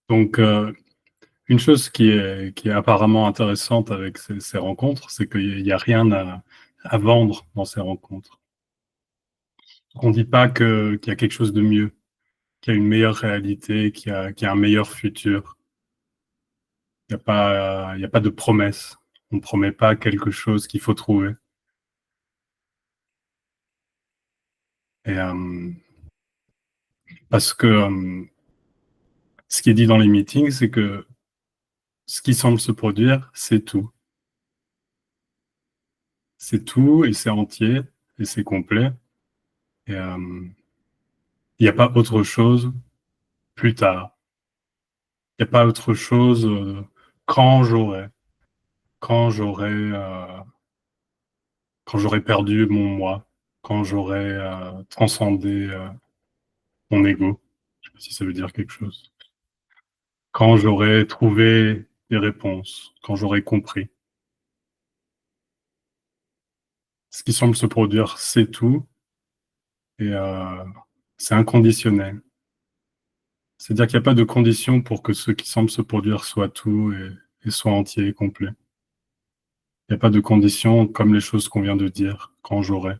Donc, une chose qui est apparemment intéressante avec ces rencontres, c'est qu'il y a rien à vendre dans ces rencontres. On dit pas qu'il y a quelque chose de mieux, qu'il y a une meilleure réalité, qu'il y a un meilleur futur. Il y a pas de promesse. On ne promet pas quelque chose qu'il faut trouver. Et parce que, ce qui est dit dans les meetings, c'est que ce qui semble se produire, c'est tout. C'est tout et c'est entier et c'est complet et il y a pas autre chose plus tard. Il y a pas autre chose, quand j'aurai quand j'aurai, quand j'aurai perdu mon moi, quand j'aurai, transcendé, mon ego. Je sais pas si ça veut dire quelque chose. Quand j'aurai trouvé des réponses, quand j'aurai compris. Ce qui semble se produire, c'est tout et c'est inconditionnel. C'est-à-dire qu'il y a pas de condition pour que ce qui semble se produire soit tout et soit entier et complet. Il y a pas de condition comme les choses qu'on vient de dire, quand j'aurai.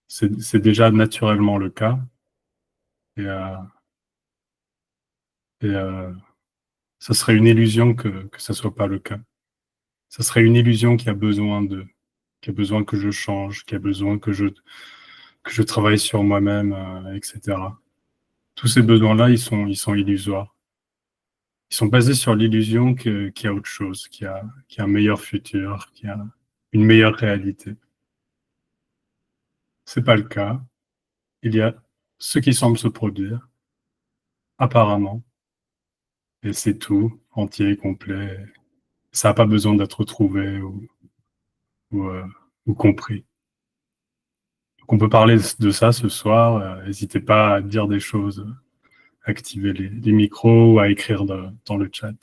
C'est déjà naturellement le cas et et ça serait une illusion que ça soit pas le cas. Ça serait une illusion qui a besoin que je change, qui a besoin que je travaille sur moi-même, et cetera. Tous ces besoins-là, ils sont illusoires. Ils sont basés sur l'illusion qu'il y a autre chose, qu'il y a un meilleur futur, qu'il y a une meilleure réalité. C'est pas le cas. Il y a ce qui semble se produire, apparemment, et c'est tout, entier et complet. Ça a pas besoin d'être trouvé ou, ou compris. Donc on peut parler de ça ce soir. Hésitez pas à dire des choses, activer les micros ou à écrire dans le chat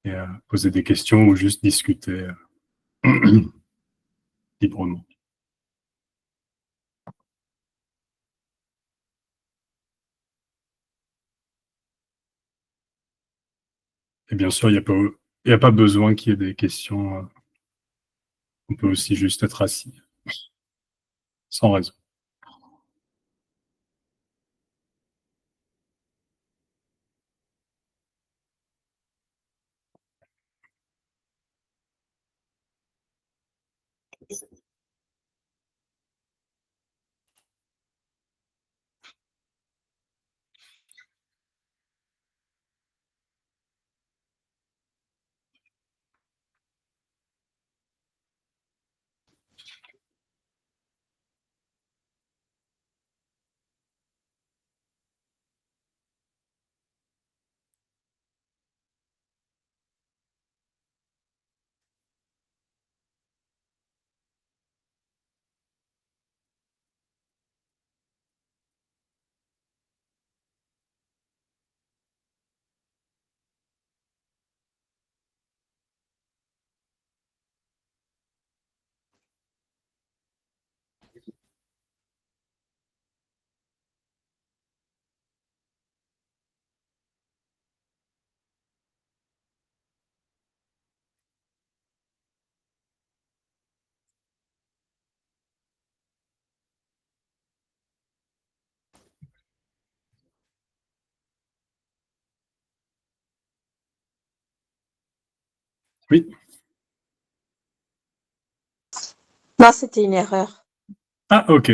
et à poser des questions ou juste discuter librement. Et bien sûr, il y a pas besoin qu'il y ait des questions. On peut aussi juste être assis, sans raison. Oui. Non, c'était une erreur. Ah, ok.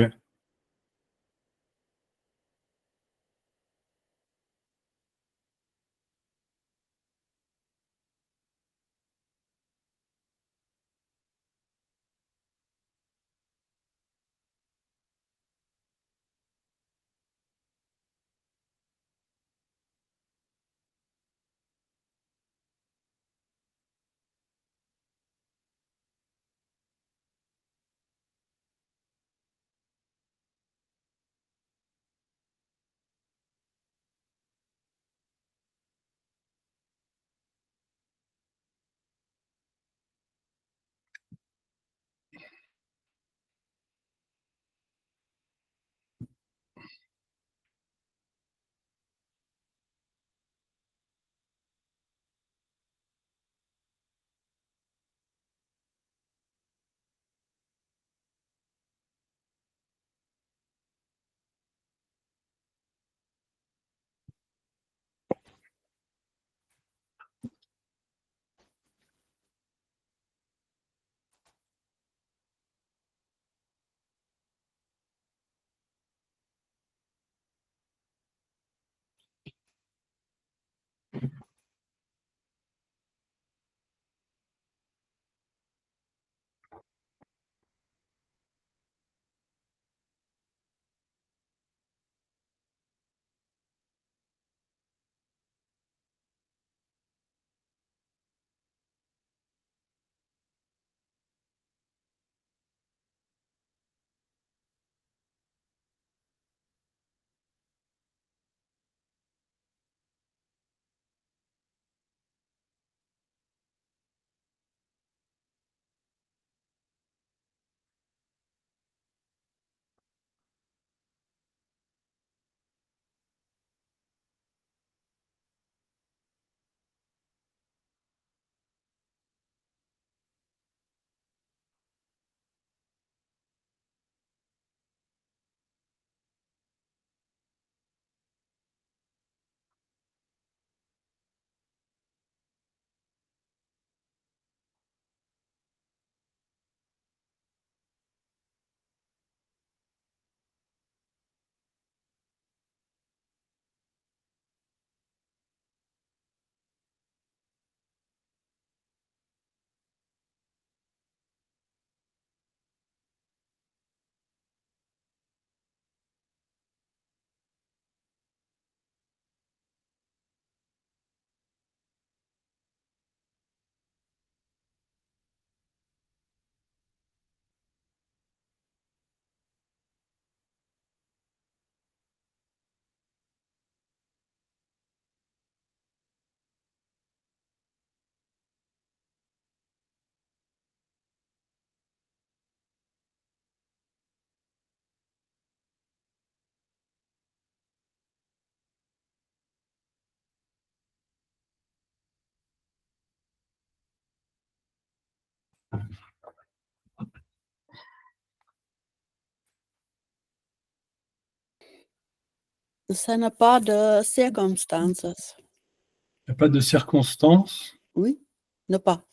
Ça n'a pas de circonstances. Il n'y a pas de circonstances? Oui, ne pas.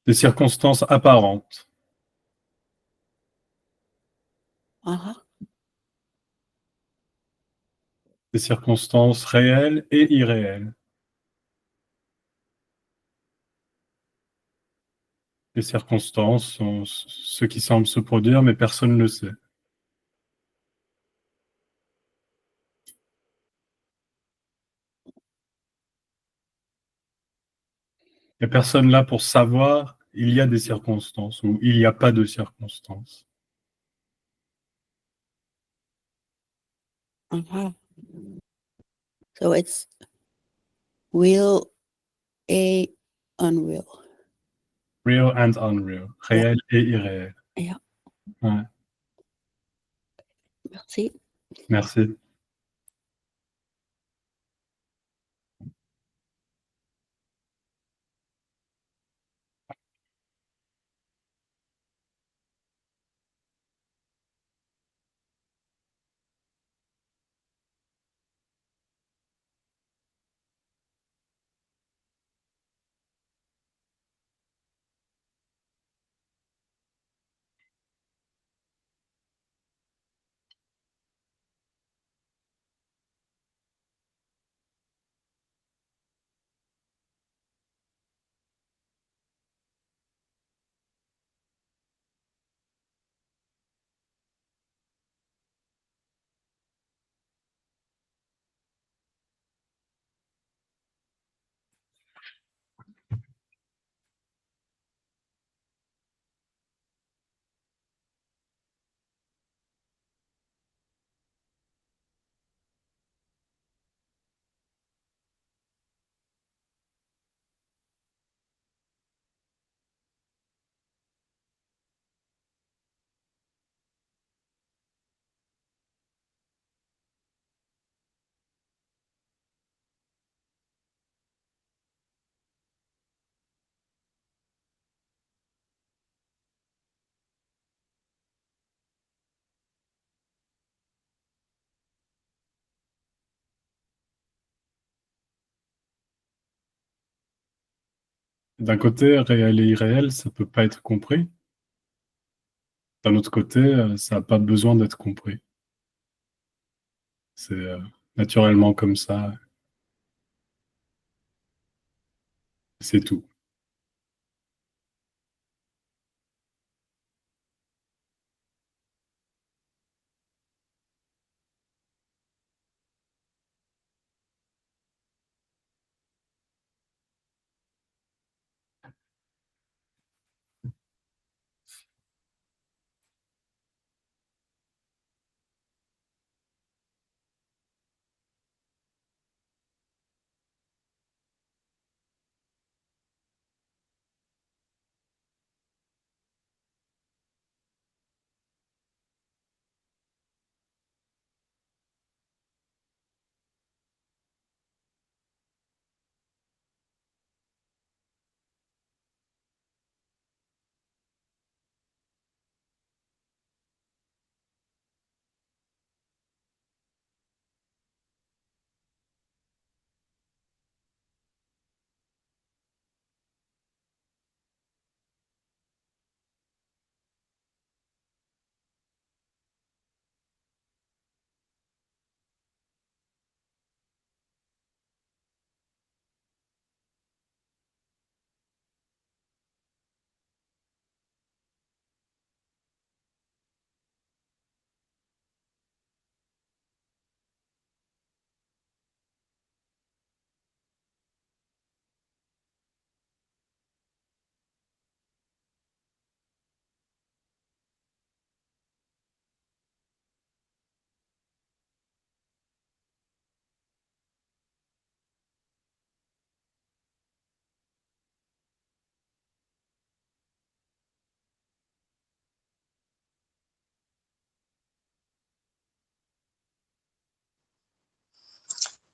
Des circonstances apparentes. Ah ah. Des circonstances réelles et irréelles. Les circonstances sont ce qui semble se produire, mais personne ne le sait. Il n'y a personne là pour savoir il y a des circonstances ou il n'y a pas de circonstances. Ah ah. So it's real et unreal. Real and unreal. Réel et irréel. Ja, Ouais, merci. merci. D'un côté, réel et irréel, ça peut pas être compris. D'un autre côté, ça n'a pas besoin d'être compris. C'est naturellement comme ça, c'est tout.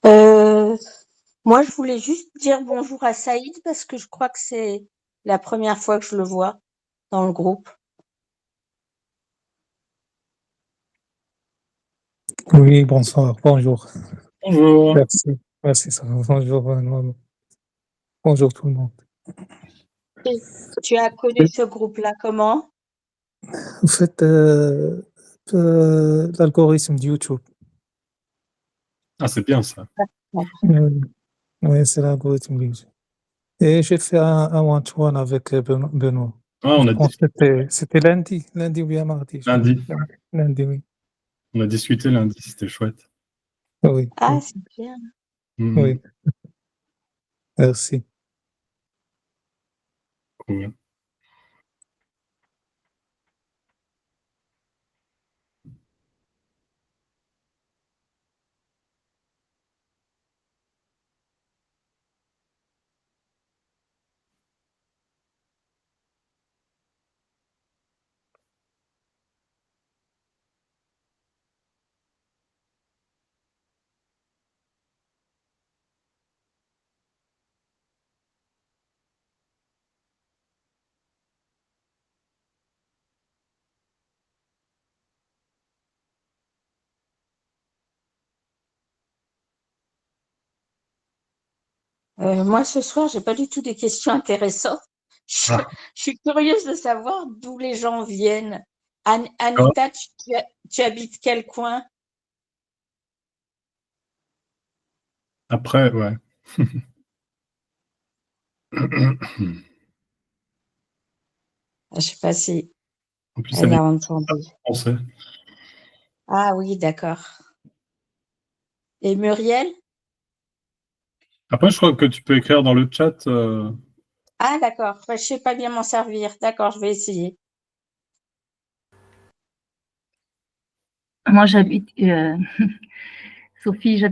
Euh, Moi, je voulais juste dire bonjour à Saïd parce que je crois que c'est la première fois que je le vois dans le groupe. Oui, bonsoir, bonjour. Bonjour. Merci, merci, ça va. Bonjour, bonjour tout le monde. Et tu as connu ce groupe-là comment? En fait, l'algorithme de YouTube. Ah, c'est bien ça. Oui, oui, c'est l'algorithme de YouTube. Et j'ai fait un one-to-one avec Benoît. Ah, Je pense que c'était lundi ou bien mardi. Je pense. lundi. Lundi, oui. On a discuté lundi, c'était chouette. Oui, Ah, oui, c'est bien. Mhm. oui. Merci. Cool. Moi, ce soir, j'ai pas du tout des questions intéressantes. Je, Ah, je suis curieuse de savoir d'où les gens viennent. d'accord. Anita, tu habites quel coin? Après, ouais. Je sais pas si En plus, ça elle n'est a pas entendu. français. Ah oui, d'accord. Et Muriel? Après, je crois que tu peux écrire dans le chat. Ah d'accord. Bah, je sais pas bien m'en servir. D'accord, je vais essayer. Moi, j'habite, Sophie,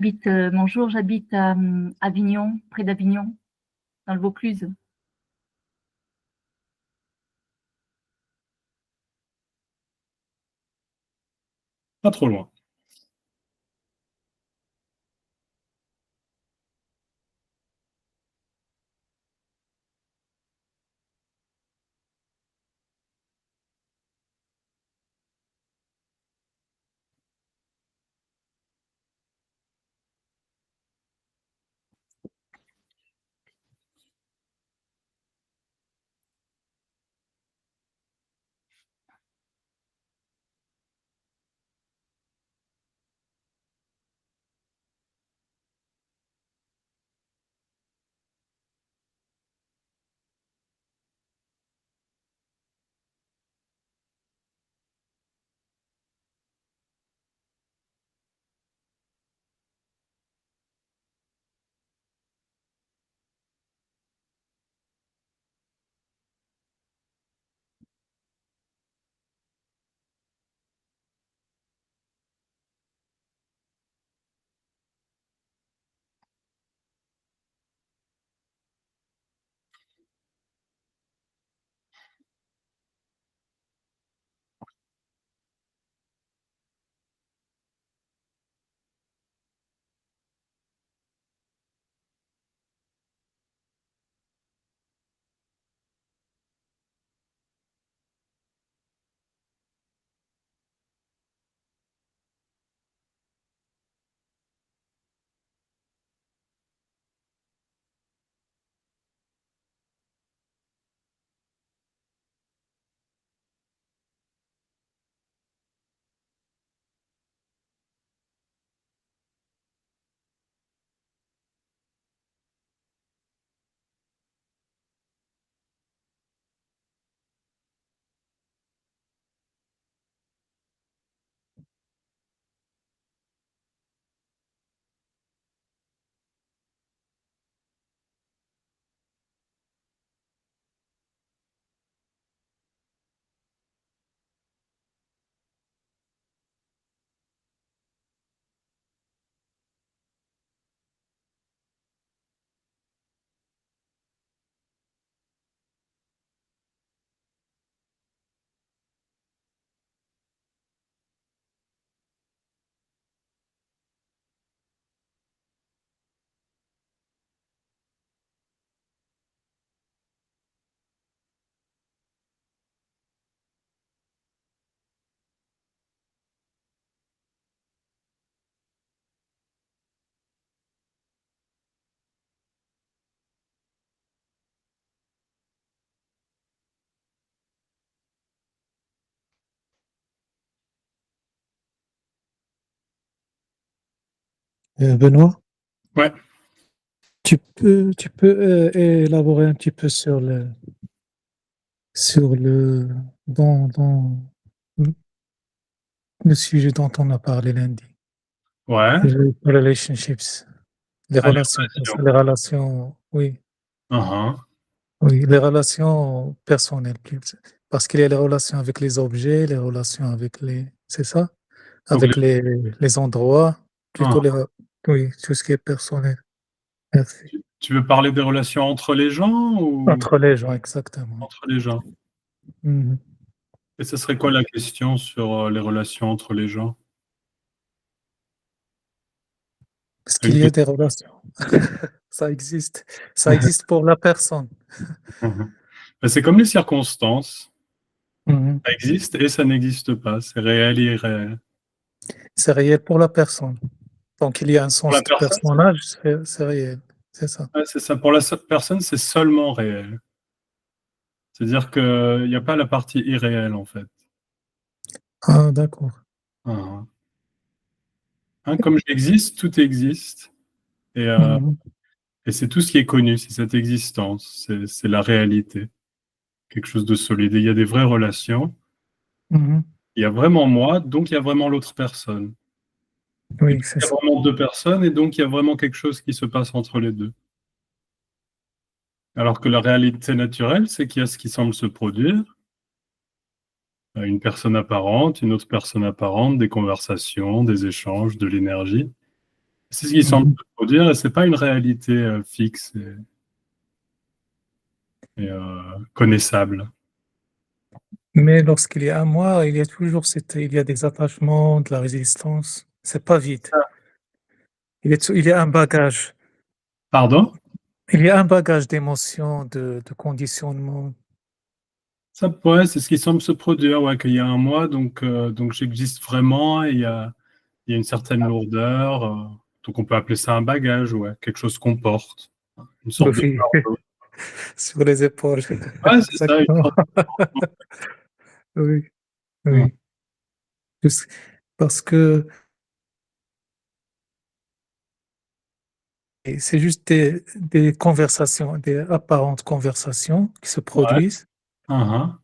bonjour, j'habite à Avignon, près d'Avignon, dans le Vaucluse. Pas trop loin. Benoît, Ouais. tu peux élaborer un petit peu sur dans le sujet dont on a parlé lundi, Ouais. les relationships, les Ah, les relations, relations. les relations, oui, Uhum. oui, les relations personnelles, parce qu'il y a les relations avec les objets, les relations avec c'est ça, Donc, avec les endroits, plutôt uhum. oui, tout ce qui est personnel. Merci. Tu veux parler des relations entre les gens ou Entre les gens, exactement. entre les gens? Mhm. Et ce serait quoi la question sur les relations entre les gens? Parce Une qu'il y a question. des relations. Ça existe. Ça existe pour la personne. Mhm. Ben, c'est comme les circonstances. Mhm. Ça existe et ça n'existe pas. C'est réel et irréel. C'est réel pour la personne. Donc, il y a un Pour la sens de personne, personnage, c'est réel. C'est ça. ouais, c'est ça. Pour la personne, c'est seulement réel. C'est-à-dire qu'il n'y a pas la partie irréelle, en fait. Ah, d'accord. Uhum. Hein, comme j'existe, tout existe. Et, Mhm. et c'est tout ce qui est connu, c'est cette existence, c'est la réalité, quelque chose de solide. Et il y a des vraies relations, Mhm. il y a vraiment moi, donc il y a vraiment l'autre personne. Et Oui, donc c'est il y a ça. vraiment deux personnes, et donc il y a vraiment quelque chose qui se passe entre les deux. Alors que la réalité naturelle, c'est qu'il y a ce qui semble se produire, une personne apparente, une autre personne apparente, des conversations, des échanges, de l'énergie. C'est ce qui semble Mhm. se produire, et c'est pas une réalité fixe et connaissable. Mais lorsqu'il y a un moi, il y a toujours il y a des attachements, de la résistance. C'est pas vide. Il y a un bagage. Pardon? Il y a un bagage d'émotions, de conditionnement. Ça, ouais, c'est ce qui semble se produire, ouais, qu'il y a un moi, donc j'existe vraiment, et il y a une certaine lourdeur, donc on peut appeler ça un bagage, ouais, quelque chose qu'on porte, une sorte de Oui, fardeau. sur les épaules. Ouais, c'est ça, une Exactement. sorte de Oui, fardeau. oui. Juste parce que c'est juste des conversations, des apparentes conversations qui se Ouais, produisent uhum,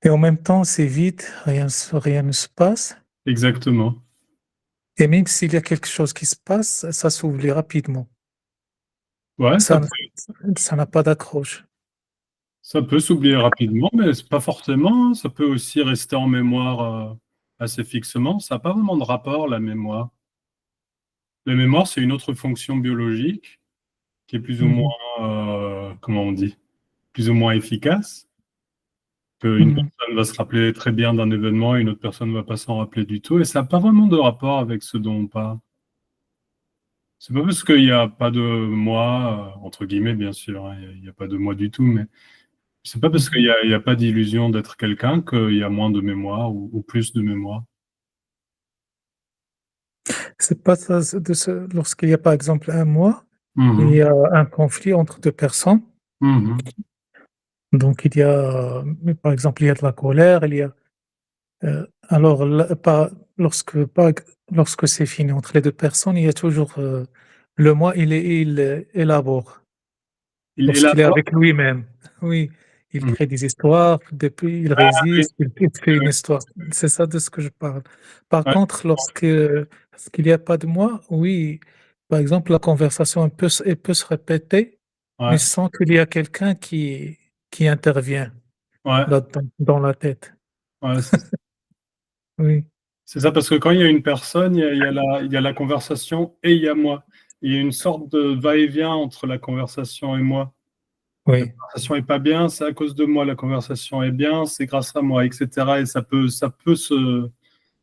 et en même temps, c'est vide, rien ne se passe. exactement. Et même s'il y a quelque chose qui se passe, ça s'oublie rapidement. Ouais, Ça, ça n'a pas d'accroche. ça peut s'oublier rapidement, mais c'est pas forcément, ça peut aussi rester en mémoire assez fixement. Ça n'a pas vraiment de rapport, la mémoire. La mémoire, c'est une autre fonction biologique qui est plus ou moins, Mhm, comment on dit, plus ou moins efficace. Qu'une mhm. personne va se rappeler très bien d'un événement et une autre personne ne va pas s'en rappeler du tout. Et ça n'a pas vraiment de rapport avec ce dont on parle. C'est pas parce qu'il n'y a pas de moi, entre guillemets, bien sûr, hein, il n'y a pas de moi du tout, mais c'est pas parce qu'il y a pas d'illusion d'être quelqu'un qu'il y a moins de mémoire ou plus de mémoire. C'est pas ça, lorsqu'il y a par exemple un mois, il Mhm. y a un conflit entre deux personnes. Mhm. Donc il y a, par exemple, il y a de la colère, alors lorsque c'est fini entre les deux personnes, il y a toujours le moi, il élabore. Il Lorsqu'il est élabore. avec lui-même, oui, il Mhm. crée des histoires, depuis il Ah oui, résiste, il fait une oui, histoire. C'est ça de ce que je parle. Par ouais, contre, lorsqu'il n'y a pas de moi, oui, par exemple, la conversation elle peut se répéter, mais ouais, sans qu'il y a quelqu'un qui intervient ouais, dans la tête. ouais, Oui, c'est ça, parce que quand il y a une personne, il y a la conversation et il y a moi. Il y a une sorte de va-et-vient entre la conversation et moi. La oui. conversation est pas bien, c'est à cause de moi. La conversation est bien, c'est grâce à moi, etc. Et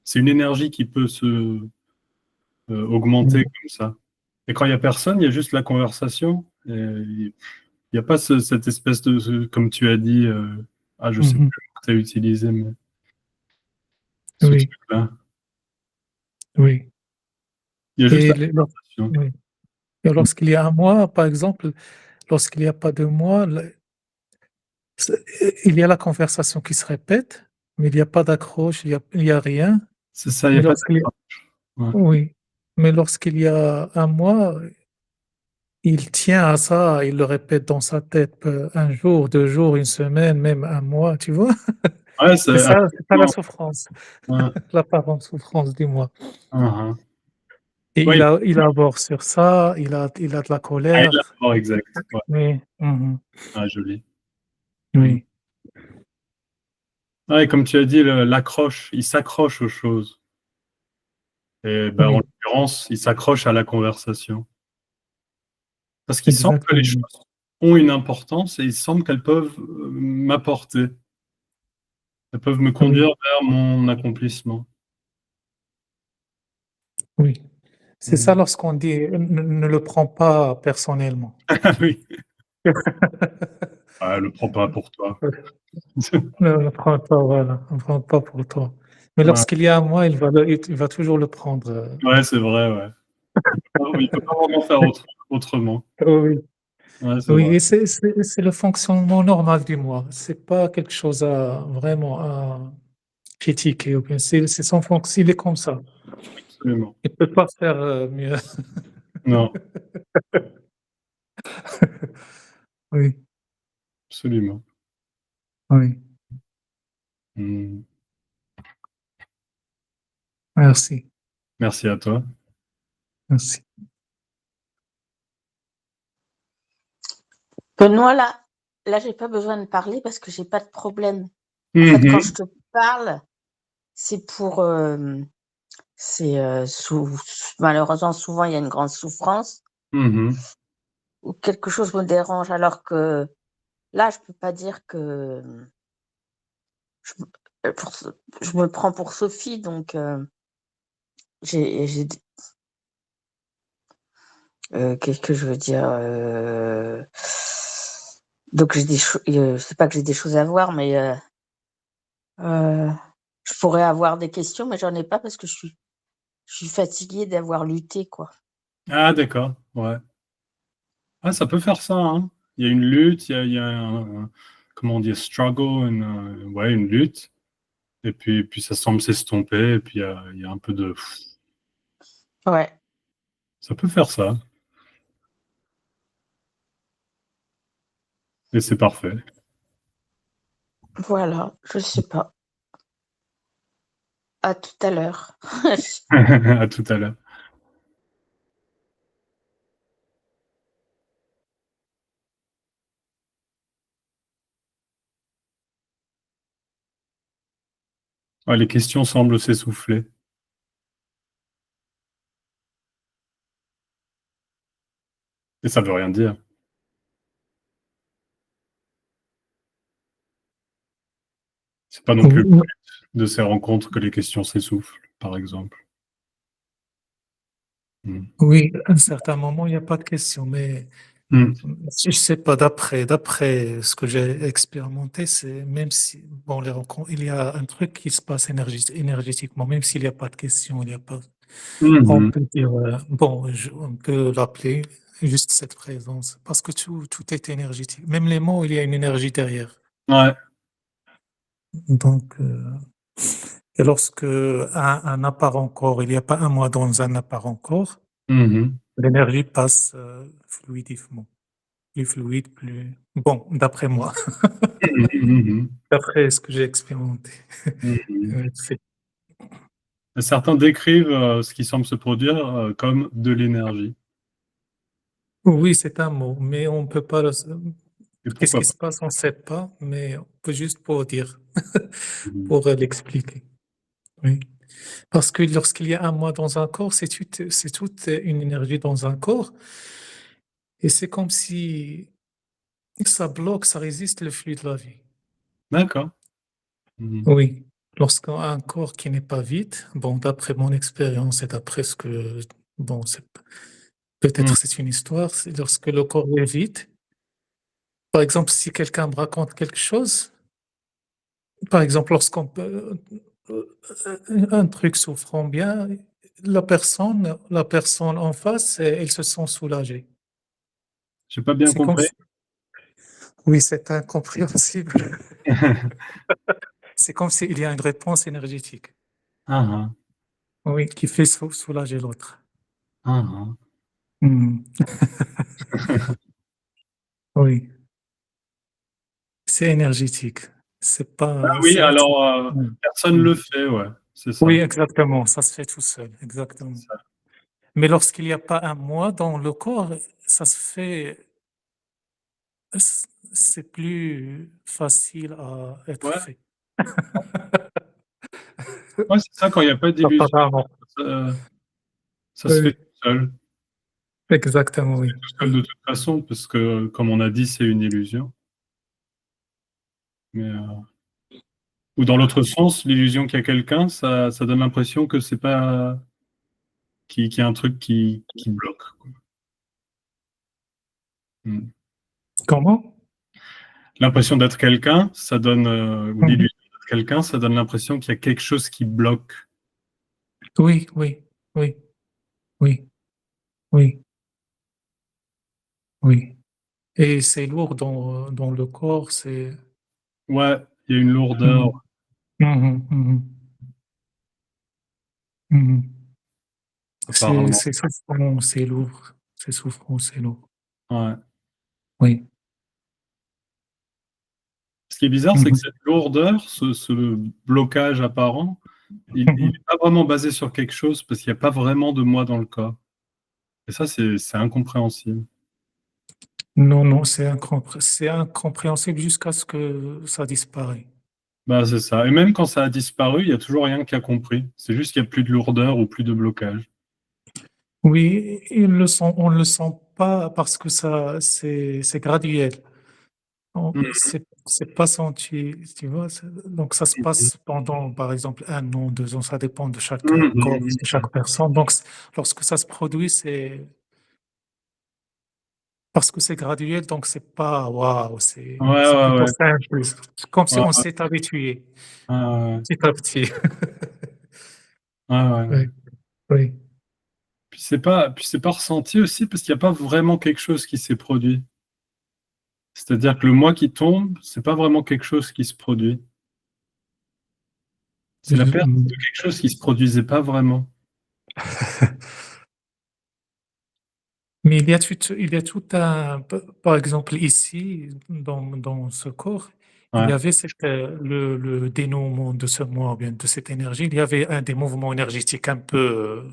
c'est une énergie qui peut se augmenter Mm. comme ça. Et quand il y a personne, il y a juste la conversation. Et il n'y a pas cette espèce comme tu as dit, je sais Mhm. plus le mot que tu as utilisé, mais ce Oui, truc-là. oui. Il y a juste Et, la conversation. oui. Et lorsqu'il y a un moi, par exemple, lorsqu'il n'y a pas de moi, c'est- il y a la conversation qui se répète, mais il n'y a pas d'accroche, il y a rien. C'est ça, il n'y Mais a pas lorsqu'il y a, d'accord. Ouais. oui, Mais lorsqu'il y a un mois, il tient à ça, il le répète dans sa tête, un jour, 2 jours, une semaine, même un mois, tu vois? Ouais, C'est ça la souffrance, ouais. l'apparente souffrance du mois. Mmh. Et Oui, il aborde sur ça, il a de la ah, colère. il a raison, exact. Ouais, Oui, ah, joli. Mmh. oui, Ouais, comme tu as dit, l'accroche, il s'accroche aux choses. Et ben, en oui, l'occurrence, il s'accroche à la conversation. Parce qu'il semble que les exactement. choses ont une importance et il semble qu'elles peuvent m'apporter. Elles peuvent me Oui, conduire vers mon accomplissement. oui. C'est ça Mmh. lorsqu'on dit: Ne le prends pas personnellement». Ah oui. Ah, le prends pas pour toi. Ne le prends pas, voilà, ne prends pas pour toi. Mais Ouais, lorsqu'il y a un mois, il va toujours le prendre, ouais, c'est vrai, ouais. Il peut pas vraiment faire autrement. oui. Ouais, c'est Oui, vrai. et c'est le fonctionnement normal du moi. C'est pas quelque chose à vraiment à critiquer ou bien c'est son fonction, il est comme ça. Absolument. Il peut pas faire, mieux. Non, Oui, absolument. oui, Mmh. merci, Merci à toi. merci. Benoît, là, j'ai pas besoin de parler parce que j'ai pas de problème. En fait, quand Mmh. je te parle, c'est pour, malheureusement, souvent, il y a une grande souffrance Mmh. ou quelque chose me dérange, alors que là, je peux pas dire que, je me pour je me prends pour Sophie, donc j'ai d qu'est-ce que je veux dire? Donc j'ai des cho c'est pas que j'ai des choses à voir, mais heu, je pourrais avoir des questions, mais j'en ai pas parce que je suis fatiguée d'avoir lutté, quoi. Ah d'accord, ouais. Ah, ça peut faire ça, hein. Il y a une lutte, il y a un comment on dit? Struggle, ouais, une lutte et puis ça semble s'estomper et puis il y a un peu de Ouais, ça peut faire ça et c'est parfait. voilà, je sais pas. À tout à l'heure. À tout à l'heure. Ouais, les questions semblent s'essouffler et ça veut rien dire. C'est pas non plus le Ou but de ces rencontres que les questions s'essoufflent, par exemple. Mmh. oui, à un certain moment, il y a pas de question, mais Mmh. je sais pas, d'après ce que j'ai expérimenté, c'est même si bon, les rencontres, il y a un truc qui se passe énergétiquement, même s'il y a pas de question, il y a pas Mmh on mh. peut dire, bon, on peut l'appeler juste cette présence, parce que tout est énergétique. Même les mots, il y a une énergie derrière. Ouais. Donc, et lorsque un apparent corps, il n'y a pas un moi dans un apparent corps, Mmh mh. l'énergie passe, fluidement, plus fluide, plus bon, d'après moi, Mmh mh. Mmh mh. d'après ce que j'ai expérimenté. Mmh mh. C'est Certains décrivent, ce qui semble se produire, comme de l'énergie oui, c'est un mot, mais on peut pas le et qu'est-ce pourquoi qui pas? se passe? On ne sait pas, mais on peut juste pour dire, Mmh mh. pour, l'expliquer, oui. Parce que lorsqu'il y a un moi dans un corps, c'est toute une énergie dans un corps et c'est comme si ça bloque, ça résiste le flux de la vie. D'accord. Mmh mh. Oui, lorsqu'on a un corps qui n'est pas vide, bon, d'après mon expérience et d'après ce que bon, c'est Mmh. peut-être c'est une histoire, c'est lorsque le corps est vide, par exemple, si quelqu'un me raconte quelque chose, par exemple, lorsqu'on peut un truc souffrant bien, la personne en face, elle se sent soulagée. J'ai pas bien C'est comme compris. si oui, c'est incompréhensible. C'est comme s'il y a une réponse énergétique, Ah ah. oui, qui fait soulager l'autre. Ah, Mmh. Oui, c'est énergétique. C'est pas oui, c'est alors, mmh, personne mmh. le fait, ouais, c'est Oui, ça. exactement, ça se fait tout seul, exactement. C'est ça. Mais lorsqu'il y a pas un moi dans le corps, ça se fait c'est plus facile à être Ouais, fait. ouais, c'est ça, quand il y a pas d'illusion, Apparemment. ça ça se fait Oui, tout seul. exactement, oui, Tout seul de oui. toute façon, parce que, comme on a dit, c'est une illusion. Mais, ou dans l'autre sens, l'illusion qu'il y a quelqu'un, ça donne l'impression que c'est pas qu'il y a un truc qui bloque, quoi. Mmh. Comment? L'impression d'être quelqu'un, ça donne, ou Mmh mh. l'illusion d'être quelqu'un, ça donne l'impression qu'il y a quelque chose qui bloque. Oui, oui, oui, oui, oui, oui et c'est lourd dans le corps, c'est Ouais, il y a une lourdeur, mmh. Mmh mh. Mmh mh. Mmh mh. apparemment. C'est souffrant, c'est lourd. C'est souffrant, c'est lourd. Ouais. Oui. Ce qui est bizarre, Mmh c'est que mh. cette lourdeur, ce blocage apparent, il Mmh est mh. pas vraiment basé sur quelque chose, parce qu'il y a pas vraiment de moi dans le corps. Et ça, c'est incompréhensible. Non, non, c'est incompréhensible jusqu'à ce que ça disparaît. Bah, c'est ça. Et même quand ça a disparu, il y a toujours rien qui a compris. C'est juste qu'il y a plus de lourdeur ou plus de blocage. Oui, on le sent pas parce que ça c'est graduel. On Mmh c'est pas senti, tu vois? Donc ça se mh. passe pendant, par exemple, 1 an, 2 ans, ça dépend de chaque, Mmh corps, mh. de chaque personne. Donc lorsque ça se produit, c'est parce que c'est graduel, donc c'est pas waouh, Ouais, c'est ouais, plutôt ouais. simple. C'est comme si Ouais, on ouais. s'est habitué Ouais, ouais, ouais. petit à petit. Ouais, ouais, ouais. Oui, oui. Puis c'est pas ressenti aussi parce qu'il y a pas vraiment quelque chose qui s'est produit. C'est-à-dire que le moi qui tombe, c'est pas vraiment quelque chose qui se produit. C'est la Je perte mmh. de quelque chose qui se produisait pas vraiment. Mais il y a tout un par exemple ici, dans ce corps, il y Ouais. avait le dénouement de ce moi ou bien de cette énergie, il y avait des mouvements énergétiques un peu,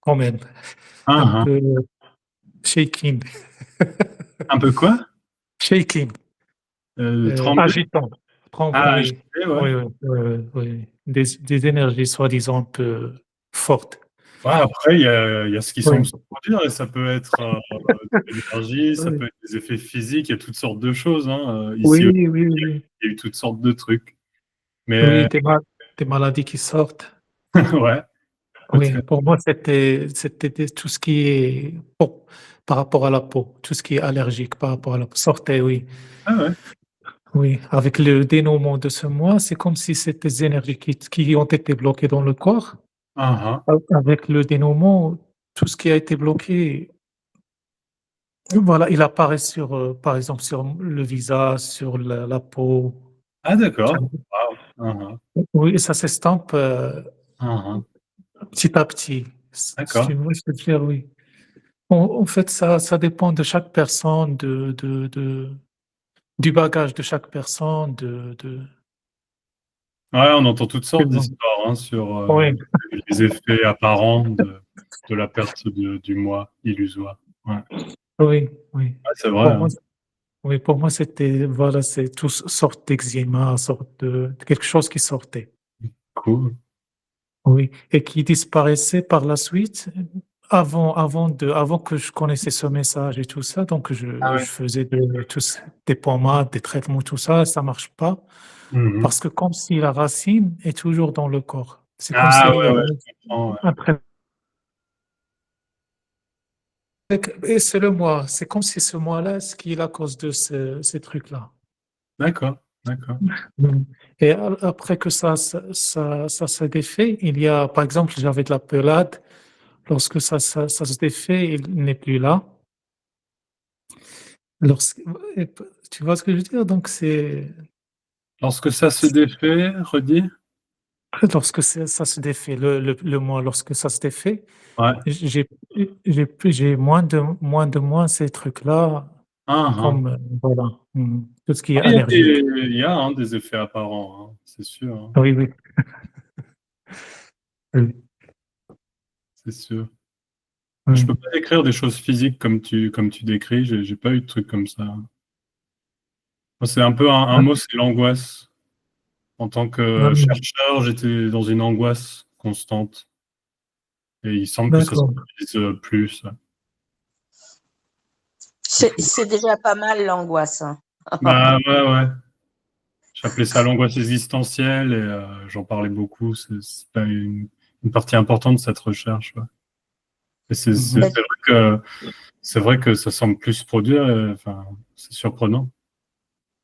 quand même, un Hein, hein. peu shaking, Un peu quoi? shaking, Trembler? agitant, Ah, oui. agité, ouais. Oui, oui, oui. Des énergies soi-disant un peu fortes. Ouais, après, il y a ce qui Oui. semble se produire et ça peut être, de l'énergie, ça Oui. peut être des effets physiques, il y a toutes sortes de choses, hein, ici, Oui, aussi, oui, oui. il y a eu toutes sortes de trucs. Oui, Mais, des maladies qui sortent. ouais, Oui, peut-être. pour moi, c'était tout ce qui est peau, par rapport à la peau, tout ce qui est allergique par rapport à la peau sortait, oui. Ah ouais. Oui, avec le dénouement de ce mois, c'est comme si c'était des énergies qui ont été bloquées dans le corps. Hein, hein. Avec le dénouement, tout ce qui a été bloqué, voilà, il apparaît sur, par exemple, sur le visage, sur la peau. Ah d'accord. Waouh. Hein, hein. Oui, et ça s'estompe, Hein, hein. petit à petit. Si D'accord. tu vois ce que je veux dire, oui. En fait, ça dépend de chaque personne, du bagage de chaque personne, Ouais, on entend toutes sortes de d'histoires, hein, sur, oui, les effets apparents de la perte du moi illusoire. Ouais. oui, oui. Ouais, c'est vrai, Pour moi hein. oui, pour moi, c'était voilà, c'est tout sorte d'eczéma, sorte de quelque chose qui sortait. Cool. Oui et qui disparaissait par la suite, avant que je connaissais ce message et tout ça, donc Ah je ouais. faisais des pommades, des traitements, tout ça, ça marche pas. Mmh mh. Parce que comme si la racine est toujours dans le corps. C'est comme Ah s'il y ouais, avait ouais, je comprends, ouais. un trait et c'est le moi, c'est comme si ce moi-là, ce qui est la cause de ces trucs-là. D'accord, d'accord. Mmh et après que ça se défait, il y a par exemple, j'avais de la pelade, lorsque ça se défait, il n'est plus là. Lorsque et p Tu vois ce que je veux dire? Donc c'est Lorsque ça se défait, redis? Lorsque ça se défait, le moi, lorsque ça se défait, Ouais. j'ai moins ces trucs-là, Ah, ah. comme, voilà, tout ce qui est Ah, allergique. il y a hein, des effets apparents, hein, c'est sûr, hein, Oui, oui. Oui, c'est sûr. Je oui. peux pas décrire des choses physiques comme tu décris, j'ai pas eu de trucs comme ça. Moi, c'est un peu un Ah, mot, c'est l'angoisse. En tant ah que oui, chercheur, j'étais dans une angoisse constante et il semble que ça se d'accord. produise, plus. Il faut C'est déjà pas mal l'angoisse, hein. bah, ouais, ouais. J'appelais ça l'angoisse existentielle et j'en parlais beaucoup. C'est pas une partie importante de cette recherche, ouais. Et Mmh. Mais c'est vrai que ça semble plus se produire, enfin, c'est surprenant.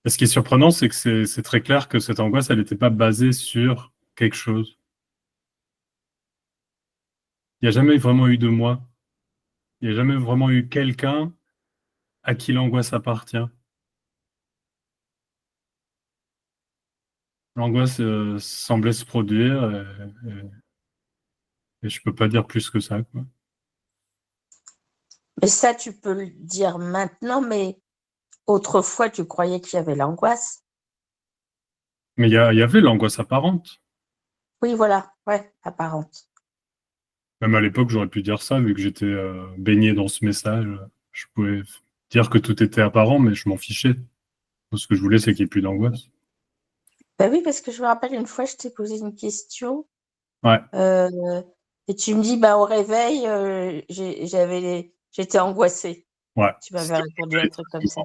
Et ce qui est surprenant, c'est que c'est très clair que cette angoisse, elle n'était pas basée sur quelque chose. Il n'y a jamais vraiment eu de moi. Il n'y a jamais vraiment eu quelqu'un à qui l'angoisse appartient. L'angoisse semblait se produire et je peux pas dire plus que ça, quoi. ça, tu peux le dire maintenant, mais autrefois, tu croyais qu'il y avait l'angoisse. Mais il y avait l'angoisse apparente. Oui, voilà, ouais, apparente. Même à l'époque, j'aurais pu dire ça, vu que j'étais baigné dans ce message. Je pouvais dire que tout était apparent, mais je m'en fichais. Ce que je voulais, c'est qu'il n'y ait plus d'angoisse. Ben oui, parce que je me rappelle une fois, je t'ai posé une question Ouais, et tu me dis, bah, au réveil, j'étais angoissée. ouais. Tu m'avais C'était répondu un truc comme ça.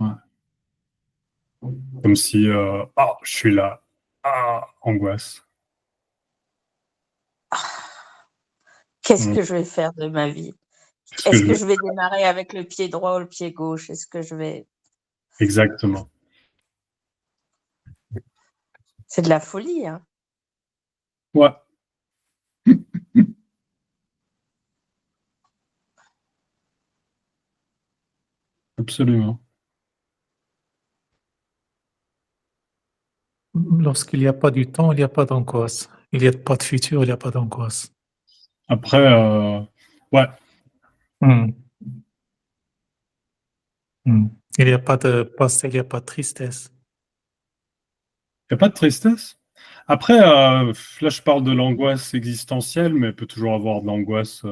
ouais. Comme si, ah, je suis là. Ah, angoisse. Qu'est-ce Mm. que je vais faire de ma vie? Qu'est-ce que Est-ce je que veux? je vais démarrer avec le pied droit ou le pied gauche? Est-ce que je vais... Exactement. C'est de la folie, hein. Ouais, absolument. Lorsqu'il n'y a pas du temps, il n'y a pas d'angoisse. Il n'y a pas de futur, il n'y a pas d'angoisse. Après, ouais, Mmh. Mmh. Il n'y a pas de passé, il n'y a pas de tristesse. il n'y a pas de tristesse. Après, là, je parle de l'angoisse existentielle, mais il peut toujours avoir de l'angoisse.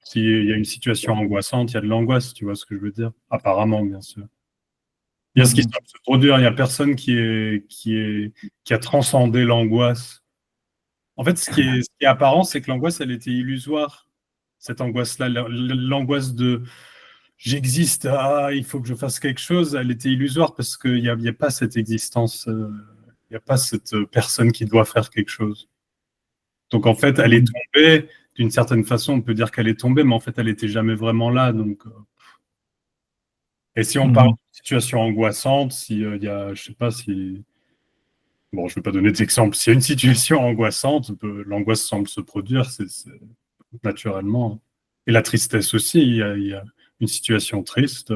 S'il y a une situation angoissante, il y a de l'angoisse, tu vois ce que je veux dire? Apparemment, bien sûr. Il y a ce qui Mmh. semble se produire, il n'y a personne qui a transcendé l'angoisse. En fait, ce qui est apparent, c'est que l'angoisse, elle était illusoire. Cette angoisse-là, l'angoisse de j'existe, ah, il faut que je fasse quelque chose, elle était illusoire parce qu'il y a pas cette existence, il n'y a pas cette personne qui doit faire quelque chose. Donc en fait, elle est Mmh. tombée, d'une certaine façon, on peut dire qu'elle est tombée, mais en fait, elle n'était jamais vraiment là. Donc, et si on parle Mmh. de situation angoissante, si il y a, je sais pas si, bon, je ne vais pas donner d'exemple. S'il y a une situation angoissante, l'angoisse semble se produire, c'est naturellement. Et la tristesse aussi, il y a une situation triste,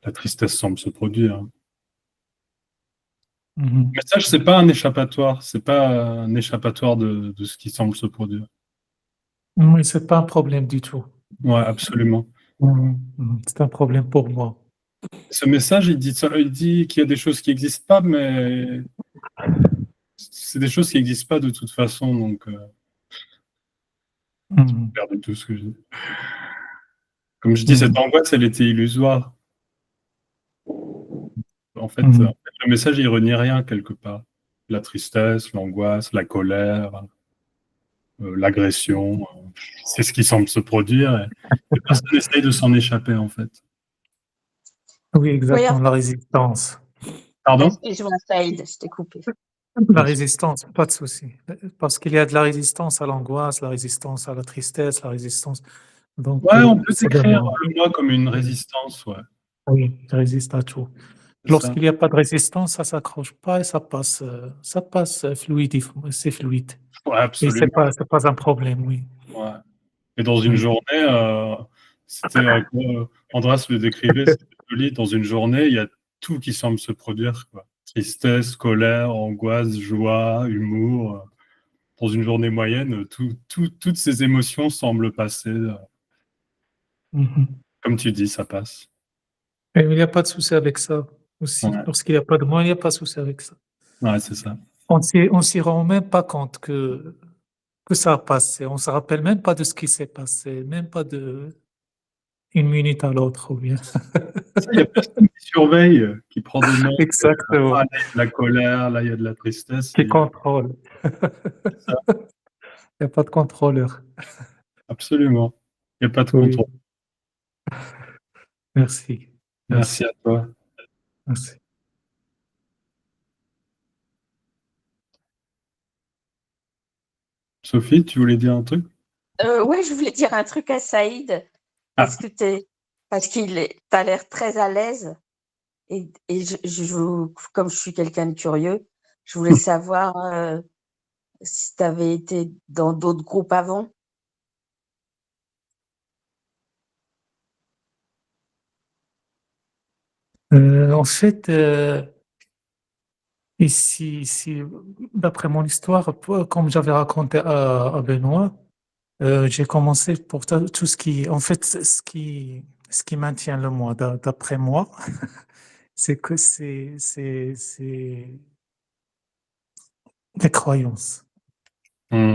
la tristesse semble se produire. Mmh. Le message, c'est pas un échappatoire, c'est pas un échappatoire de ce qui semble se produire. Oui, c'est pas un problème du tout. Ouais, absolument. Mmh. Mmh. C'est un problème pour moi. Ce message, il dit qu'il y a des choses qui n'existent pas, mais c'est des choses qui n'existent pas de toute façon, donc Mmh. je perds du tout ce que je dis. Comme je dis, Mmh. cette angoisse, elle était illusoire. Mmh. Le message, il renie rien quelque part. La tristesse, l'angoisse, la colère, l'agression, c'est ce qui semble se produire. Et personne n'essaye de s'en échapper, en fait. Oui, Oui, exactement, la résistance. Pardon? excuse-moi, Saïd, je t'ai coupé. La résistance, pas de souci. Parce qu'il y a de la résistance à l'angoisse, la résistance à la tristesse, la résistance donc Ouais, on peut c'est le décrire moi. le moi comme une Oui, résistance, ouais. oui, il résiste à tout. C'est ça. Lorsqu'il n'y a pas de résistance, ça s'accroche pas et ça passe, c'est fluide Ouais, et absolument. c'est pas un problème, oui. Ouais. Et dans une Oui. journée, c'était, Andras le décrivait, c'était joli. Dans une journée, il y a tout qui semble se produire, quoi. Tristesse, colère, angoisse, joie, humour. dans une journée moyenne, toutes ces émotions semblent passer. Mhm. Comme tu dis, ça passe. Et il n'y a pas de souci avec ça aussi. Ouais, Lorsqu'il n'y a pas de moi, il n'y a pas de souci avec ça. ouais, c'est ça. On s'y rend même pas compte que ça a passé. On se rappelle même pas de ce qui s'est passé, même pas de une minute à l'autre ou bien. Ça, il y a personne qui surveille, qui prend des notes. Exactement. Ah, là, il y a de la colère, là, il y a de la tristesse. Qui contrôle. Ça, Il n'y a pas de contrôleur. absolument. Il n'y a pas de Oui. contrôle. Merci. Merci à toi. Merci. Sophie, tu voulais dire un truc? Ouais, je voulais dire un truc à Saïd parce que t'as l'air très à l'aise et comme je suis quelqu'un de curieux, je voulais savoir si tu avais été dans d'autres groupes avant. En fait, ici, d'après mon histoire, comme j'avais raconté à Benoît, j'ai commencé pour tout ce qui, en fait, ce qui maintient le moi, d'après moi, c'est que c'est les croyances.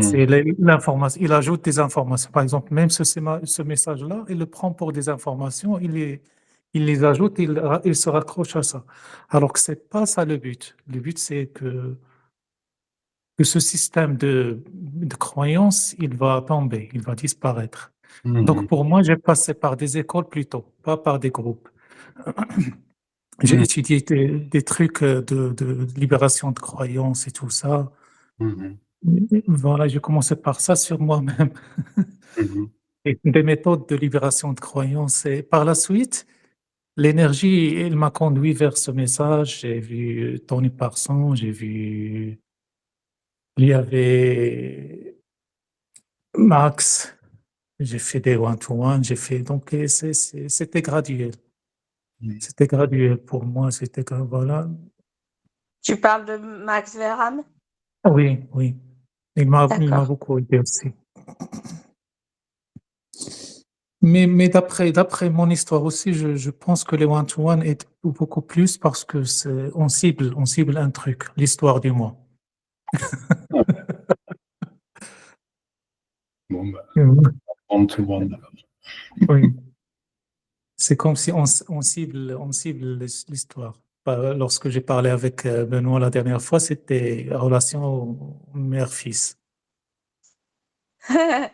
C'est l'information. Il ajoute des informations. Par exemple, même ce message-là, il le prend pour des informations, il les ajoute, il se raccroche à ça. Alors que c'est pas ça le but. Le but, c'est que ce système de croyances, il va tomber, il va disparaître. Donc, pour moi, j'ai passé par des écoles plutôt, pas par des groupes. J'ai étudié des trucs de libération de croyances et tout ça. Voilà, j'ai commencé par ça sur moi-même. Et des méthodes de libération de croyances. Et par la suite, l'énergie, elle m'a conduit vers ce message. J'ai vu Tony Parson, j'ai vu, il y avait Max, j'ai fait des one-to-one, j'ai fait, donc c'était graduel. C'était graduel pour moi, c'était que, voilà. Tu parles de Max Verham? Oui, oui. Il m'a D'accord. beaucoup aidé aussi. Mais d'après mon histoire aussi, je pense que les one-to-one est beaucoup plus parce que on cible un truc, l'histoire du mois. Bon, bah, Mhm. one to one. Oui. C'est comme si on cible l'histoire. Lorsque j'ai parlé avec Benoît la dernière fois, c'était la relation mère-fils.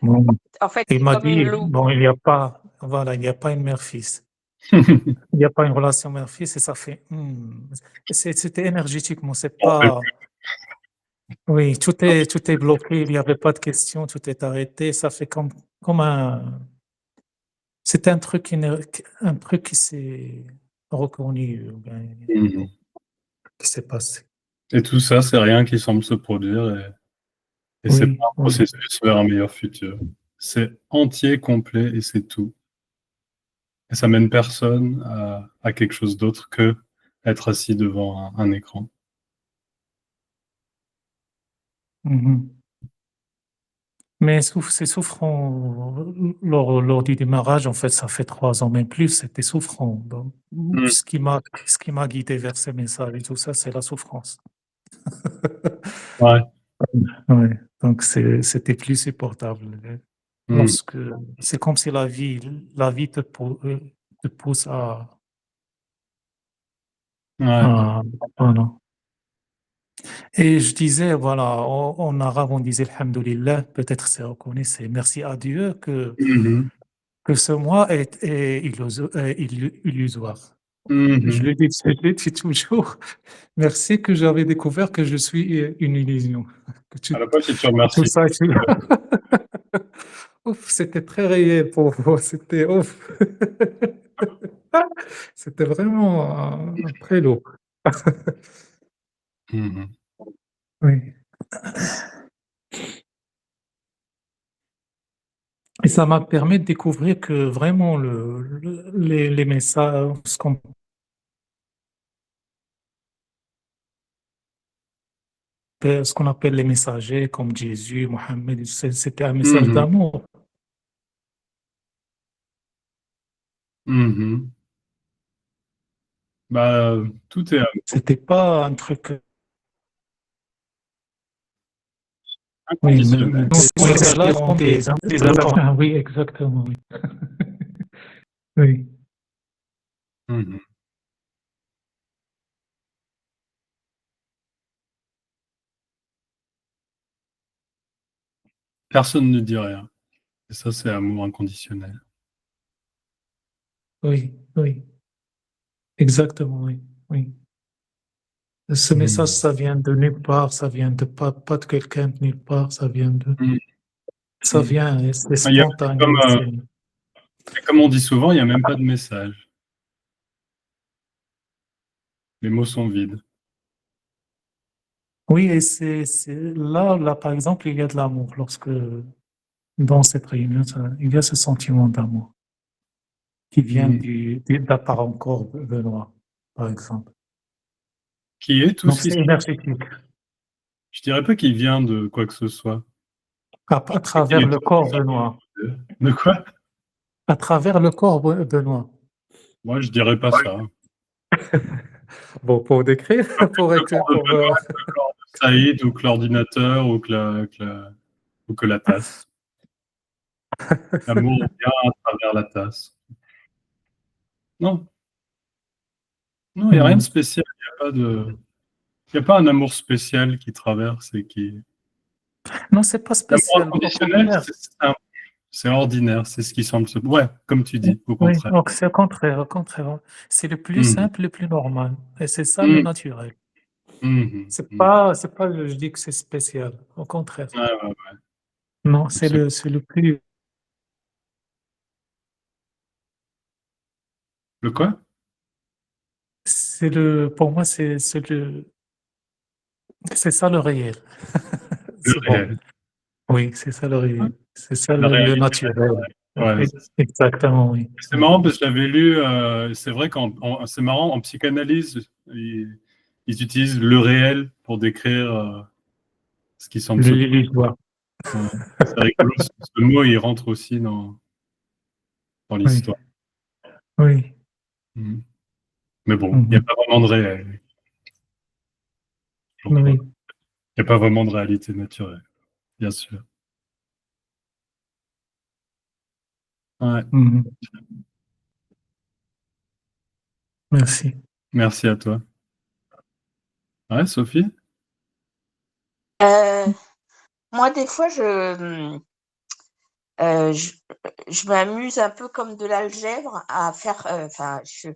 Bon. En fait, Il c'est m'a comme une dit, loupe. bon, il n'y a pas, voilà, il n'y a pas une mère-fils. Il n'y a pas une relation mère-fils et ça fait, c'était énergétiquement, c'est On peut pas, oui, tout est bloqué, il n'y avait pas de questions, tout est arrêté, ça fait comme c'est un truc un truc qui s'est reconnu, ou bien, plus. qui s'est passé. Et tout ça, c'est rien qui semble se produire et c'est Oui, pas un oui. processus vers un meilleur futur. C'est entier, complet et c'est tout. Et ça mène personne à quelque chose d'autre que être assis devant un écran. Mhm. Mais c'est souffrant lors du démarrage, en fait, ça fait 3 ans, même plus, c'était souffrant. Donc, ce qui m'a guidé vers ces messages et tout ça, c'est la souffrance. Ouais. Ouais. Donc, c'était plus supportable. Mm. Lorsque, c'est comme si la vie te pousse Ouais. voilà. Et je disais, voilà, en arabe, on disait Alhamdulillah, peut-être c'est reconnu, c'est merci à Dieu Mhm. que ce mois est illusoire. Mhm. Je le dis toujours. Merci que j'avais découvert que je suis une illusion. Que À la fois, si tu tout remercies. ça, ouf, c'était très réel pour vous. C'était ouf. C'était vraiment très lourd. Mhm. Oui. Et ça m'a permis de découvrir que vraiment les messages, ce qu'on ce qu'on appelle les messagers comme Jésus, Mohammed, c'était un message Mhm. d'amour. Mhm. Bah, tout est C'était pas un truc. Oui, inconditionnel. donc, là, ils font des attentes. Ah oui, exactement. Oui. Oui. Mhm. Personne ne dit rien. Et ça, c'est amour inconditionnel. Oui, oui, exactement, oui, oui. Ce Mhm. message, ça vient de nulle part, ça vient de pas de quelqu'un de nulle part, ça vient de, Mhm. ça Mhm. vient, et c'est Il y a, spontané. comme on dit souvent, il n'y a même pas de message. Les mots sont vides. Oui, et là, par exemple, il y a de l'amour lorsque, dans cette réunion, il y a ce sentiment d'amour qui vient Mhm. de la part encore Benoît, par exemple. Qui est tout ce Donc, qui c'est se... énergétique. Je dirais pas qu'il vient de quoi que ce soit. À Je dirais qu'il travers est le corps Benoît. de quoi? À travers le corps Benoît. Moi, je dirais pas ça. Bon, pour décrire, pour Le corps de Benoît, le corps de Saïd, ou que l'ordinateur, ou ou que la tasse. L'amour vient à travers la tasse. Non, non, il n'y a rien de spécial. Il y a pas un amour spécial qui traverse et qui. Non, c'est pas L'amour spécial, au inconditionnel, contraire. c'est simple, c'est ordinaire, c'est ce qui semble se. Ouais, comme tu dis, au Oui, contraire. donc c'est au contraire, au contraire. C'est le plus Mhm. simple, le plus normal. Et c'est ça le Mhm. naturel. Mhm. C'est pas, je dis que c'est spécial. Au contraire. Ouais, ouais, Non, absolument. c'est le plus, Le quoi? pour moi, c'est ça le réel. Le C'est bon. réel. Oui, c'est ça le réel. C'est ça La le réalité. naturel. Ouais, Exactement, oui. c'est marrant parce que je l'avais lu, c'est vrai c'est marrant, en psychanalyse, ils utilisent le réel pour décrire ce qui semble se produire. L'illusoire. Ouais. C'est rigolo, ce mot, il rentre aussi dans Oui, l'histoire. oui. Mhm. Mais bon, il n'y a Mhm. pas vraiment de réel. Toujours pas. Oui. Il n'y a pas vraiment de réalité naturelle, bien sûr. Ouais. Mhm. Merci. Merci à toi. Ouais, Sophie? Moi, des fois, je m'amuse un peu comme de l'algèbre à faire. Enfin, je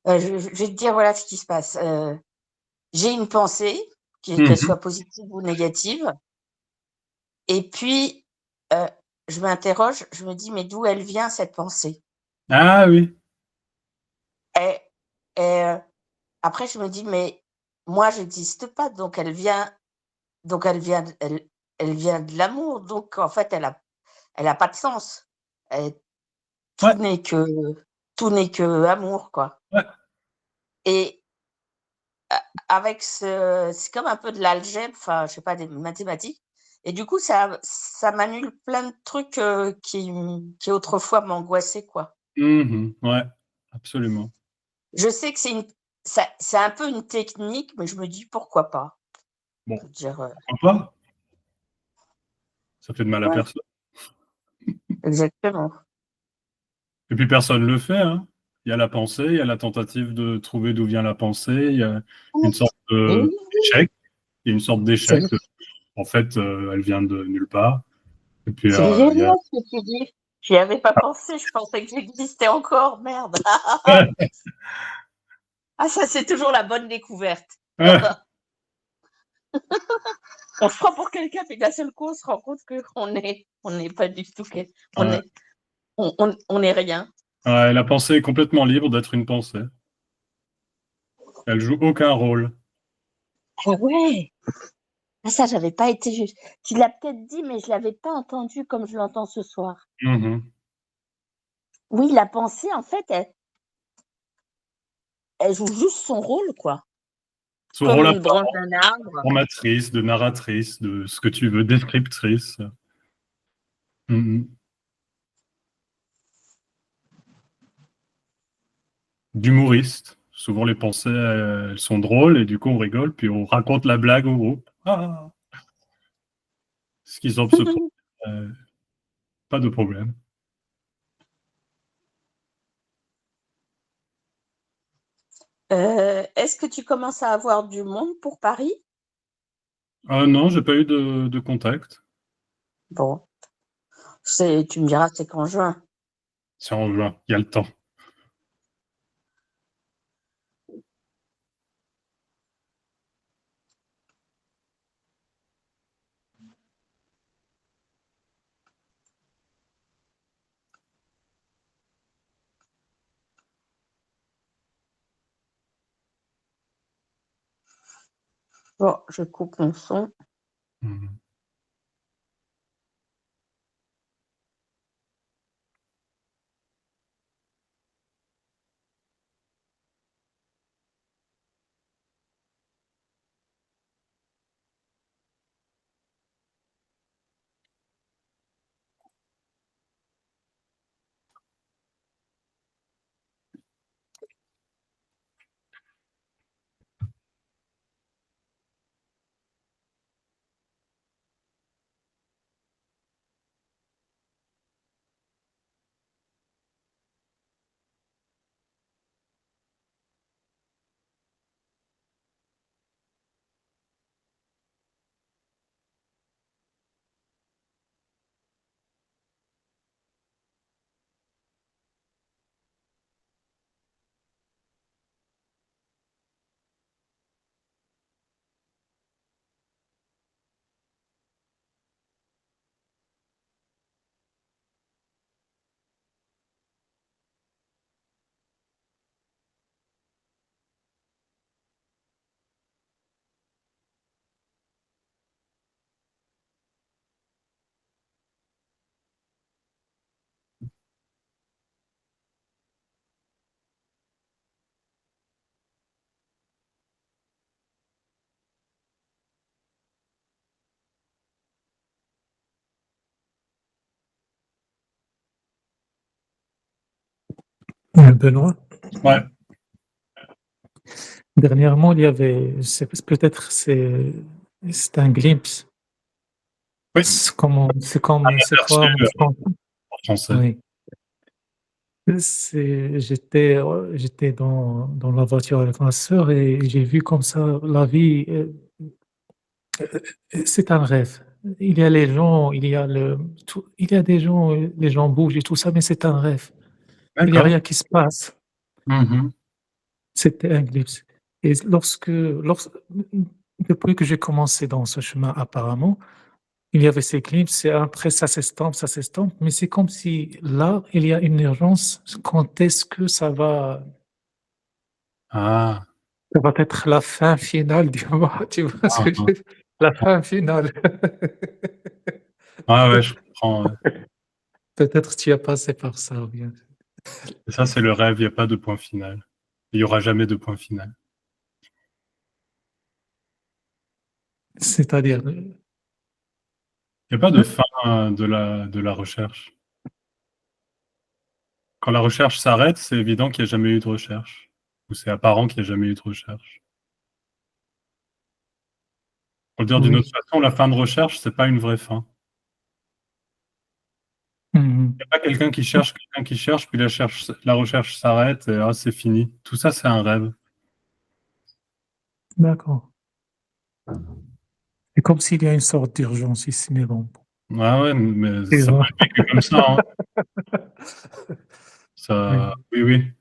vais te dire voilà ce qui se passe. J'ai une pensée, qu'elle Mhm. soit positive ou négative, et puis je m'interroge, je me dis mais d'où elle vient cette pensée? Ah oui. Et, après je me dis mais moi j'existe pas, donc elle vient de l'amour, donc en fait elle a pas de sens. Et Ouais, tout n'est que tout n'est que amour quoi. ouais. Et avec c'est comme un peu de l'algèbre, enfin je sais pas, des mathématiques. Et du coup ça m'annule plein de trucs qui autrefois m'angoissaient quoi. Mhm. Ouais, absolument. Je sais que c'est un peu une technique, mais je me dis pourquoi pas. Bon, Je veux dire, pourquoi pas? Ça fait de mal à ouais, personne. exactement. Et puis personne ne le fait, hein. Il y a la pensée, il y a la tentative de trouver d'où vient la pensée, il y a une sorte Oui, d'échec. Il y a une sorte c'est d'échec. En fait, elle vient de nulle part. Et puis, c'est il y a... génial ce que tu dis. J'y avais pas pensé, je pensais que j'existais encore, merde. Ah ça, c'est toujours la bonne découverte. On se prend pour quelqu'un, puis d'un seul coup, on se rend compte on n'est pas du tout, on Ouais. est, on est rien. Ouais, la pensée est complètement libre d'être une pensée. Elle joue aucun rôle. Ah ouais, ah, ça, j'avais pas été juste. Tu l'as peut-être dit, mais je l'avais pas entendu comme je l'entends ce soir. Mhm. Oui, la pensée, en fait, elle joue juste son rôle, quoi. Sous Comme rôle une branche d'un arbre. informatrice, de narratrice, de ce que tu veux, descriptrice. Mhm. D'humoriste. Souvent, les pensées, elles sont drôles et du coup, on rigole, puis on raconte la blague au groupe. Ah, ce qui semble se produire, pas de problème. Est-ce que tu commences à avoir du monde pour Paris? Non, j'ai pas eu de contact. Bon, tu me diras, c'est qu'en juin. C'est en juin, il y a le temps. Bon, je coupe mon son. Mhm. Benoît, Ouais, dernièrement, il y avait, peut-être c'est un glimpse. oui, C'est quoi aperçu en en français. oui. J'étais dans la voiture avec ma sœur et j'ai vu comme ça la vie, c'est un rêve. Il y a les gens, il y a des gens, les gens bougent et tout ça, mais c'est un rêve. Il y a D'accord. rien qui se passe. Mhm. C'était un glimpse et depuis que j'ai commencé dans ce chemin apparemment, il y avait ces glimpses et après ça s'estompe, mais c'est comme si là, il y a une urgence. Quand est-ce que Ah, ça va être la fin finale du mois, tu vois ce ah, que je ah. veux dire? La fin finale. Ouais, ouais, je comprends. Ouais. Peut-être tu as passé par ça ou bien. Et ça, c'est le rêve, il n'y a pas de point final. Il n'y aura jamais de point final. C'est-à-dire, Il n'y a pas de fin de la recherche. Quand la recherche s'arrête, c'est évident qu'il n'y a jamais eu de recherche. Ou c'est apparent qu'il n'y a jamais eu de recherche. Pour le dire d'une autre oui. façon, la fin de recherche, c'est pas une vraie fin. Mmh. Il n'y a pas quelqu'un qui cherche, puis la recherche s'arrête et ah, c'est fini. Tout ça, c'est un rêve. D'accord. C'est comme s'il y a une sorte d'urgence ici, mais bon. Ouais, ouais, mais Tu ça peut vois? être vécu comme ça, hein. Oui. Ça, oui, oui.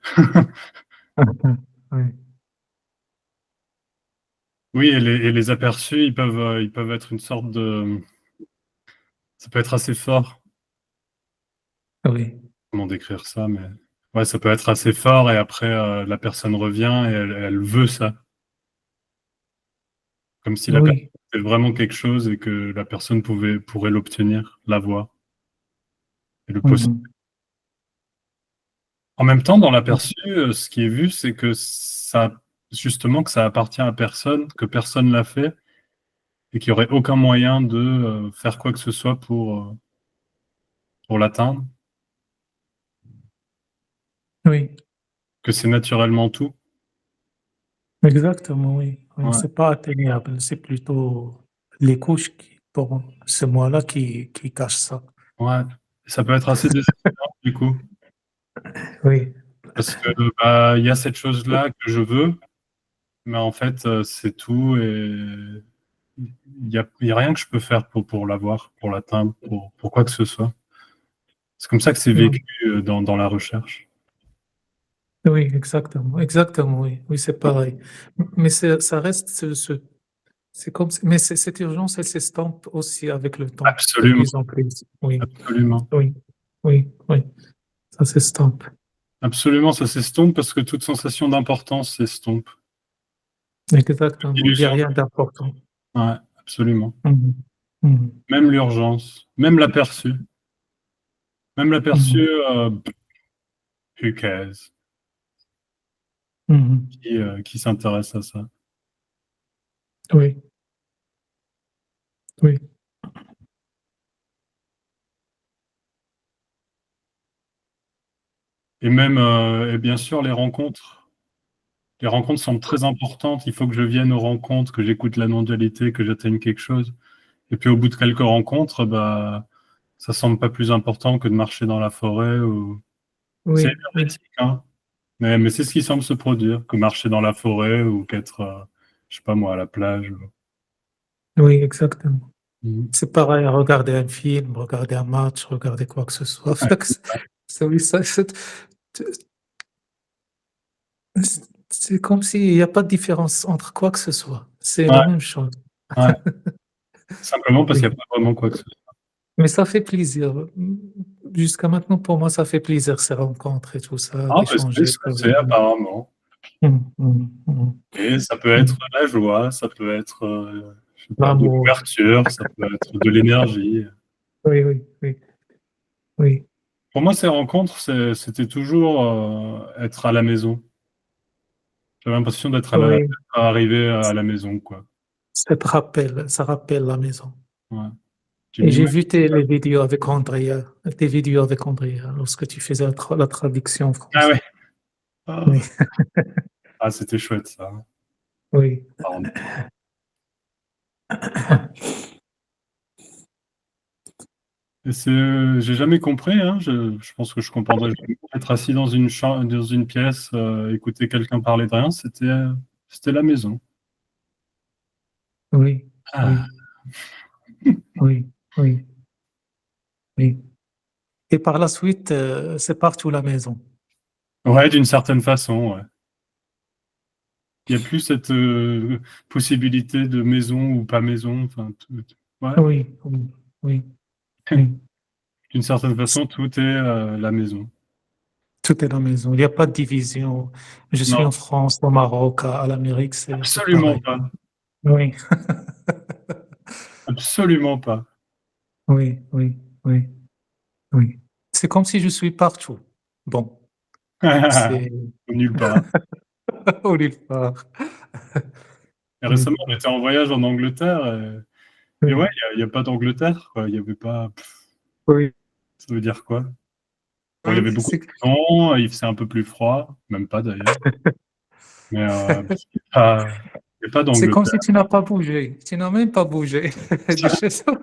Oui. Oui, et les aperçus, ils peuvent être une sorte de. Ça peut être assez fort. Oui. Comment décrire ça, mais ouais, ça peut être assez fort et après, la personne revient et elle veut ça. Comme si la personne Oui. c'était vraiment quelque chose et que la personne pourrait l'obtenir, l'avoir et le posséder. Mmh. En même temps, dans l'aperçu, ce qui est vu, c'est que ça justement que ça appartient à personne, que personne l'a fait, et qu'il n'y aurait aucun moyen de faire quoi que ce soit pour l'atteindre, Oui, que c'est naturellement tout. exactement, oui. Oui, Ouais. c'est pas atteignable, c'est plutôt les couches pour ce mois-là qui cachent ça. Ouais. Ça peut être assez désespérant, du coup, Oui, parce que bah, y a cette chose-là que je veux, mais en fait, c'est tout, et il y a rien que je peux faire pour l'avoir, pour l'atteindre, pour quoi que ce soit. C'est comme ça que c'est vécu dans la recherche. oui, exactement, exactement, oui, oui, c'est pareil. Mais ça reste c'est comme, mais cette urgence, elle s'estompe aussi avec le temps, de Absolument, plus en plus. Oui, absolument. oui, oui, oui, ça s'estompe. Absolument, ça s'estompe parce que toute sensation d'importance s'estompe. Exactement, il n'y a Illusion. rien d'important. Ouais, absolument. Mhm. Mhm. Même l'urgence, même l'aperçu. Même l'aperçu, Mhm. who cares? Mhm. Qui s'intéresse à ça? Oui, oui, Et même, et bien sûr, les rencontres. Les rencontres sont très importantes. Il faut que je vienne aux rencontres, que j'écoute la non-dualité, que j'atteigne quelque chose. Et puis au bout de quelques rencontres, bah, ça semble pas plus important que de marcher dans la forêt ou... C'est oui, oui, énergétique, hein. Mais c'est ce qui semble se produire, que marcher dans la forêt ou qu'être, je sais pas moi, à la plage. oui, exactement. Mhm. C'est pareil, regarder un film, regarder un match, regarder quoi que ce soit. Ouais, Oui, c'est comme s'il n'y a pas de différence entre quoi que ce soit. C'est ouais, la même chose. ouais. Simplement parce qu'il Oui. n'y a pas vraiment quoi que ce soit. Mais ça fait plaisir. Jusqu'à maintenant, pour moi, ça fait plaisir ces rencontres et tout ça, Ah, bah, c'est d'échanger. ce que c'est apparemment. Et ça peut être la joie, ça peut être, je sais pas, de L'amour. l'ouverture, ça peut être de l'énergie. Oui, oui, oui, oui, Pour moi, ces rencontres, c'était toujours être à la maison. J'avais l'impression d'être oui. arrivé à la maison, quoi. Ça rappelle la maison. Ouais. Tu Et j'ai m'imagines. vu les vidéos avec Andrea, tes vidéos avec Andrea, lorsque tu faisais la traduction Ah française. ouais. Ah, Oui, ah, c'était chouette, ça. oui. Pardon. Et j'ai jamais compris, hein. Je pense que je comprendrais jamais. Être assis dans une chambre, dans une pièce, écouter quelqu'un parler de rien, c'était la maison. Oui, Ah. oui, oui, oui, oui. Et par la suite, c'est partout la maison. Ouais, d'une certaine façon, ouais. Il n'y a plus cette possibilité de maison ou pas maison. Enfin, ouais. Oui, oui, oui, oui. D'une certaine façon, tout est la maison. Tout est la maison. Il n'y a pas de division. Je suis Non, en France, au Maroc, à l'Amérique, c'est absolument pareil. pas. Oui, Absolument pas. oui, oui, oui, oui. C'est comme si je suis partout. Bon, c'est Nulle part. au nulle part. Et Au nulle récemment, on part. était en voyage en Angleterre. Et Oui, ouais, il y a pas d'Angleterre, quoi. Il y avait pas. oui, Ça veut dire quoi? Bon, il y oui, avait beaucoup de temps, il faisait un peu plus froid, même pas d'ailleurs. Mais il y a pas c'est comme d'Angleterre. si tu n'as pas bougé. Tu n'as même pas bougé de chez toi.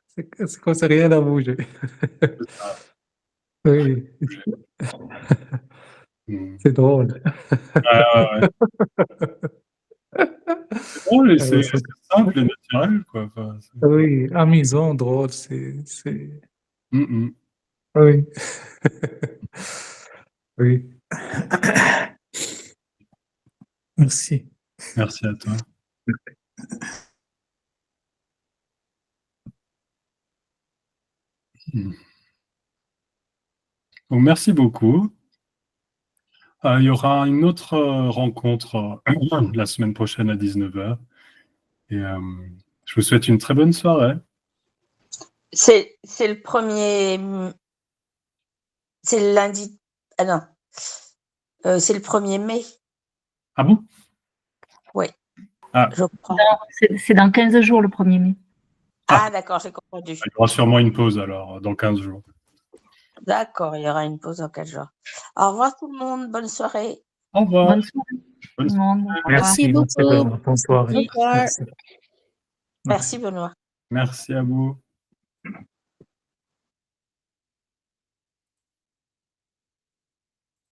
C'est comme si rien n'a bougé. Oui, Hmm. c'est drôle. Ouais, ouais, ouais. C'est drôle et c'est C'est simple et naturel, quoi. Enfin, oui, amusant, drôle, c'est Mm. oui. Oui. Merci. Merci à toi. Hmm. Donc, merci beaucoup. Il y aura une autre rencontre la semaine prochaine à 19h. Et je vous souhaite une très bonne soirée. C'est le premier. C'est le lundi. Ah non. C'est le 1er mai, Ah bon? je crois. C'est dans 15 jours, le 1er mai. Ah, d'accord, j'ai confondu. Il y aura sûrement une pause alors, dans 15 jours. D'accord, il y aura une pause dans 4 jours. Au revoir tout le monde, bonne soirée. Au revoir. Bonne soirée, tout le monde. Au revoir. Merci beaucoup. Benoît. Bonne soirée. Au revoir. Merci. Merci Benoît. Merci à vous.